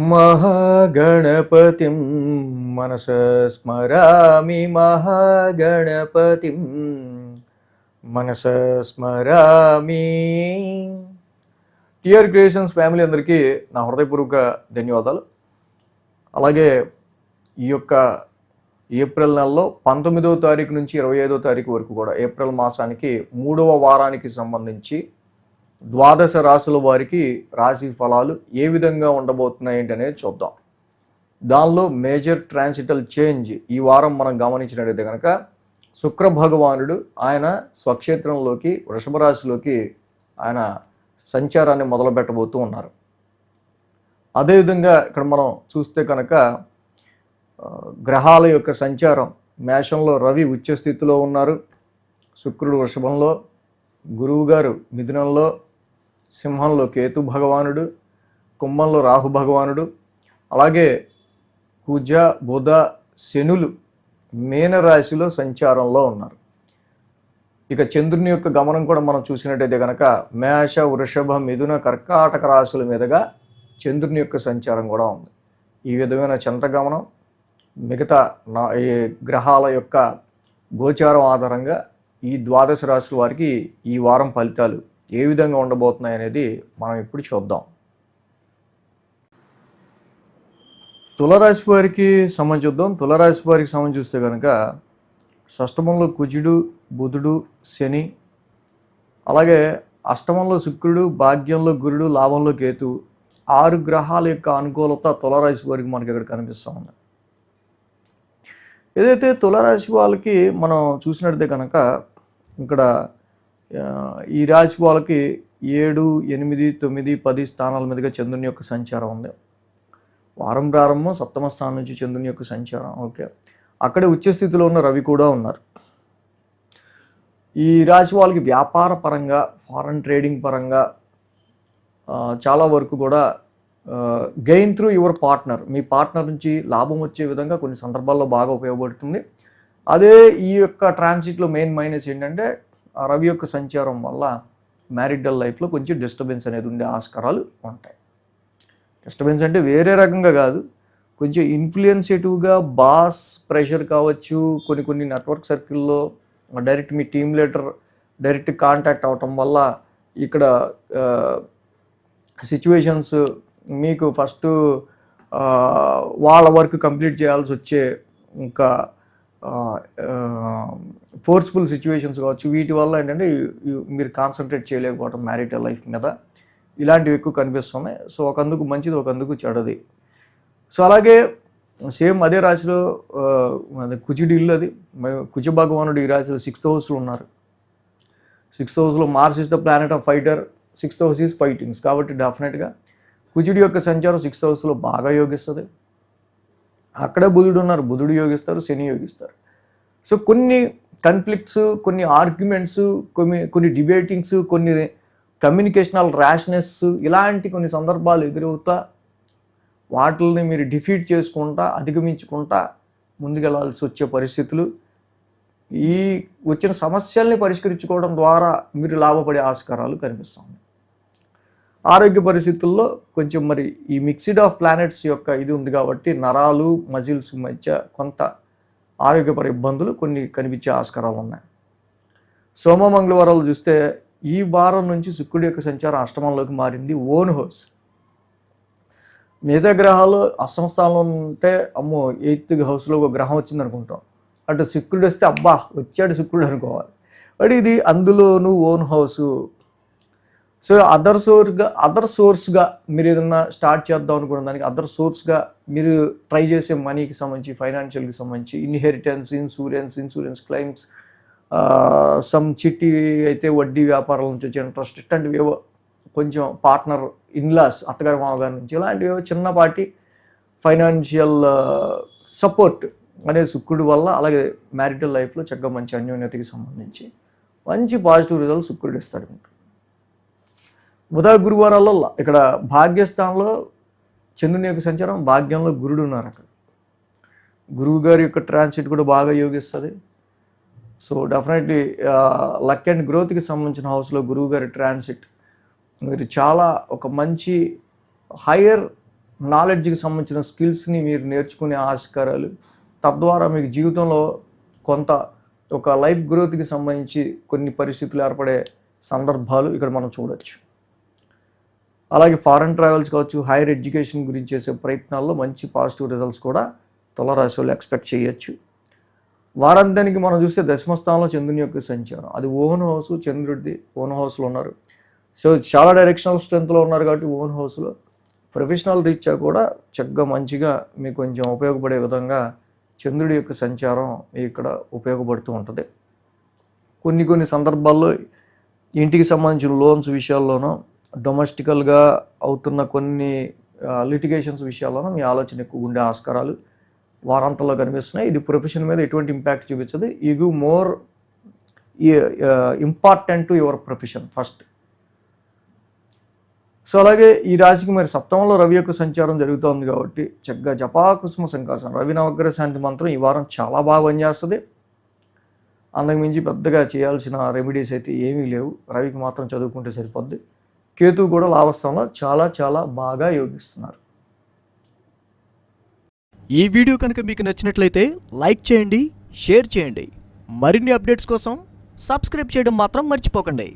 महागणपतिं मनसा स्मरामि महागणपतिं మనసా స్మరామి. TR creations family అందరికీ నా హృదయపూర్వక ధన్యవాదాలు. అలాగే ఈ యొక్క ఏప్రిల్ నెలలో 19వ తారీఖు నుంచి 25వ తారీఖు వరకు కూడా ఏప్రిల్ మాసానికి 3వ వారానికి సంబంధించి ద్వాదశ రాశుల వారికి రాశి ఫలాలు ఏ విధంగా ఉండబోతున్నాయి అనేది చూద్దాం. దానిలో మేజర్ ట్రాన్సిటల్ చేంజ్ ఈ వారం మనం గమనించినట్లయితే కనుక శుక్ర భగవానుడు ఆయన స్వక్షేత్రంలోకి వృషభ రాశిలోకి ఆయన సంచారాన్ని మొదలు పెట్టబోతూ ఉన్నారు. అదేవిధంగా ఇక్కడ మనం చూస్తే కనుక గ్రహాల యొక్క సంచారం మేషంలో రవి ఉచ్చ స్థితిలో ఉన్నారు, శుక్రుడు వృషభంలో, గురువు గారు మిథునంలో, సింహంలో కేతు భగవానుడు, కుంభంలో రాహు భగవానుడు, అలాగే కుజ బుధ శనులు మీనరాశిలో సంచారంలో ఉన్నారు. ఇక చంద్రుని యొక్క గమనం కూడా మనం చూసినట్టయితే కనుక మేష వృషభ మిథున కర్కాటక రాశుల మీదుగా చంద్రుని యొక్క సంచారం కూడా ఉంది. ఈ విధమైన చంద్రగమనం మిగతా ఈ గ్రహాల యొక్క గోచారం ఆధారంగా ఈ ద్వాదశ రాశుల వారికి ఈ వారం ఫలితాలు ఏ విధంగా ఉండబోతున్నాయి అనేది మనం ఇప్పుడు చూద్దాం. తులరాశి వారికి సంబంధించి చూద్దాం. తులరాశి వారికి సంబంధించి చూస్తే కనుక షష్టమంలో కుజుడు, బుధుడు, శని, అలాగే అష్టమంలో శుక్రుడు, భాగ్యంలో గురుడు, లాభంలో కేతు, 6 గ్రహాల యొక్క అనుకూలత తులరాశి వారికి మనకి ఇక్కడ కనిపిస్తూ ఉంది. ఏదైతే తులరాశి వాళ్ళకి మనం చూసినట్లయితే కనుక ఇక్కడ ఈ రాశి వాళ్ళకి 7, 8, 9, 10 స్థానాల మీదుగా చంద్రుని యొక్క సంచారం ఉంది. వారం ప్రారంభం సప్తమ స్థానం నుంచి చంద్రుని యొక్క సంచారం. ఓకే, అక్కడే ఉచ్చ స్థితిలో ఉన్న రవి కూడా ఉన్నారు. ఈ రాశి వాళ్ళకి వ్యాపార పరంగా, ఫారెన్ ట్రేడింగ్ పరంగా చాలా వరకు కూడా gain through your partner, me partner నుంచి లాభం వచ్చే విధంగా కొన్ని సందర్భాల్లో బాగా ఉపయోగపడుతుంది. అదే ఈ యొక్క ట్రాన్సిట్లో మెయిన్ మైనస్ ఏంటంటే ఆ రవి యొక్క సంచారం వల్ల మ్యారిటల్ లైఫ్లో కొంచెం డిస్టర్బెన్స్ అనేది ఉండే ఆస్కారాలు ఉంటాయి. డిస్టర్బెన్స్ అంటే వేరే రకంగా కాదు, కొంచెం ఇన్ఫ్లుయెన్సేటివ్గా బాస్ ప్రెషర్ కావచ్చు, కొన్ని నెట్వర్క్ సర్కిల్లో డైరెక్ట్ మీ టీమ్ లీడర్ డైరెక్ట్ కాంటాక్ట్ అవటం వల్ల ఇక్కడ సిచ్యువేషన్స్ మీకు ఫస్ట్ వాళ్ళ వర్క్ కంప్లీట్ చేయాల్సి వచ్చే ఇంకా ఫోర్స్ఫుల్ సిచ్యువేషన్స్ కావచ్చు, వీటి వల్ల ఏంటంటే మీరు కాన్సన్ట్రేట్ చేయలేకపోవడం మ్యారిటల్ లైఫ్ మీద, ఇలాంటివి ఎక్కువ కనిపిస్తున్నాయి. సో ఒకందుకు మంచిది, ఒకందుకు చెడది. సో అలాగే సేమ్ అదే రాశిలో కుజుడి ఇల్లు, అది కుజ భగవానుడు ఈ రాశిలో 6th హౌస్లో ఉన్నారు. 6th హౌస్లో Mars is the planet of fighter, 6th house is fightings. కాబట్టి డెఫినెట్గా కుజుడి యొక్క సంచారం 6th హౌస్లో బాగా యోగిస్తుంది. అక్కడే బుధుడు ఉన్నారు, బుధుడు యోగిస్తారు, శని యోగిస్తారు. సో కొన్ని కన్ఫ్లిక్ట్స్, కొన్ని ఆర్గ్యుమెంట్స్, కొన్ని డిబేటింగ్స్, కొన్ని కమ్యూనికేషనల్ ర్యాష్నెస్, ఇలాంటి కొన్ని సందర్భాలు ఎదురవుతా వాటిని మీరు డిఫీట్ చేసుకుంటా, అధిగమించుకుంటా ముందుకెళ్లాల్సి వచ్చే పరిస్థితులు, ఈ వచ్చిన సమస్యల్ని పరిష్కరించుకోవడం ద్వారా మీరు లాభపడే ఆస్కారాలు కనిపిస్తుంది. ఆరోగ్య పరిస్థితుల్లో కొంచెం మరి ఈ మిక్స్డ్ ఆఫ్ ప్లానెట్స్ యొక్క ఇది ఉంది కాబట్టి నరాలు, మజిల్స్ మధ్య కొంత ఆరోగ్యపర ఇబ్బందులు కొన్ని కనిపించే ఆస్కారాలు ఉన్నాయి. సోమ మంగళవారాలు చూస్తే ఈ వారం నుంచి శుక్రుడి యొక్క సంచారం అష్టమంలోకి మారింది, ఓన్ హౌస్. మిగతా గ్రహాలు అష్టమ స్థానంలో ఉంటే అమ్మో 8th హౌస్లో ఒక గ్రహం వచ్చింది అనుకుంటాం, అటు శుక్రుడు వస్తే అబ్బా వచ్చాడు శుక్రుడు అనుకోవాలి. బట్ ఇది అందులోనూ ఓన్ హౌసు. సో అదర్ సోర్స్గా మీరు ఏదన్నా స్టార్ట్ చేద్దాం అనుకున్న దానికి అదర్ సోర్స్గా మీరు ట్రై చేసే మనీకి సంబంధించి, ఫైనాన్షియల్కి సంబంధించి, ఇన్హెరిటెన్స్, ఇన్సూరెన్స్ క్లెయిమ్స్, సమ్ చిట్టి అయితే వడ్డీ వ్యాపారాల నుంచి వచ్చే ఇంట్రెస్ట్, ఇట్లాంటివి ఏవో కొంచెం పార్ట్నర్, ఇన్లాస్, అత్తగారి మామగారి నుంచి ఇలాంటివి చిన్నపాటి ఫైనాన్షియల్ సపోర్ట్ అనేది శుక్రుడి వల్ల, అలాగే మ్యారిటల్ లైఫ్లో చక్కగా మంచి అన్యోన్యతకి సంబంధించి మంచి పాజిటివ్ రిజల్ట్స్ శుక్రుడు ఇస్తాడు మీకు. బుధ గురువారాల్లో ఇక్కడ భాగ్యస్థానంలో చంద్రుని యొక్క సంచారం, భాగ్యంలో గురుడు ఉన్నారు. అక్కడ గురువు గారి యొక్క ట్రాన్సిట్ కూడా బాగా యోగిస్తుంది. సో డెఫినెట్లీ లక్ అండ్ గ్రోత్కి సంబంధించిన హౌస్లో గురువు గారి ట్రాన్సిట్ మీరు చాలా ఒక మంచి హయ్యర్ నాలెడ్జ్కి సంబంధించిన స్కిల్స్ని మీరు నేర్చుకునే ఆస్కారాలు, తద్వారా మీకు జీవితంలో కొంత ఒక లైఫ్ గ్రోత్కి సంబంధించి కొన్ని పరిస్థితులు ఏర్పడే సందర్భాలు ఇక్కడ మనం చూడొచ్చు. అలాగే ఫారెన్ ట్రావెల్స్ కావచ్చు, హైయర్ ఎడ్యుకేషన్ గురించి చేసే ప్రయత్నాల్లో మంచి పాజిటివ్ రిజల్ట్స్ కూడా తులారాశి వాళ్ళు ఎక్స్పెక్ట్ చేయొచ్చు. వారాంతానికి మనం చూస్తే దశమస్థానంలో చంద్రుని యొక్క సంచారం, అది ఓన్ హౌస్, చంద్రుడిది ఓన్ హౌస్లో ఉన్నారు. సో చాలా డైరెక్షనల్ స్ట్రెంత్లో ఉన్నారు కాబట్టి ఓన్ హౌస్లో ప్రొఫెషనల్ రీత్యా కూడా చక్కగా మంచిగా మీకు కొంచెం ఉపయోగపడే విధంగా చంద్రుడి యొక్క సంచారం ఇక్కడ ఉపయోగపడుతూ ఉంటుంది. కొన్ని సందర్భాల్లో ఇంటికి సంబంధించిన లోన్స్ విషయాల్లోనూ, డొమెస్టికల్గా అవుతున్న కొన్ని లిటిగేషన్స్ విషయాల్లోనూ మీ ఆలోచన ఎక్కువ ఉండే ఆస్కారాలు వారాంతంలో కనిపిస్తున్నాయి. ఇది ప్రొఫెషన్ మీద ఎటువంటి ఇంపాక్ట్ చూపించదు. You give more important to your profession first. So అలాగే ఈ రాశికి మరి సప్తమంలో రవి యొక్క సంచారం జరుగుతోంది కాబట్టి చక్కగా జపాకుసుమ సంకాసం, రవి నవగ్రహ శాంతి మంత్రం ఈ వారం చాలా బాగా పనిచేస్తుంది. అంతకుమించి పెద్దగా చేయాల్సిన రెమెడీస్ అయితే ఏమీ లేవు. రవికి మాత్రం చదువుకుంటే సరిపోద్ది. కేతువు కూడా లాభస్థానంలో చాలా బాగా యోగిస్తున్నారు. ఈ వీడియో కనుక మీకు నచ్చినట్లయితే లైక్ చేయండి, షేర్ చేయండి. మరిన్ని అప్డేట్స్ కోసం సబ్స్క్రైబ్ చేయడం మాత్రం మర్చిపోకండి.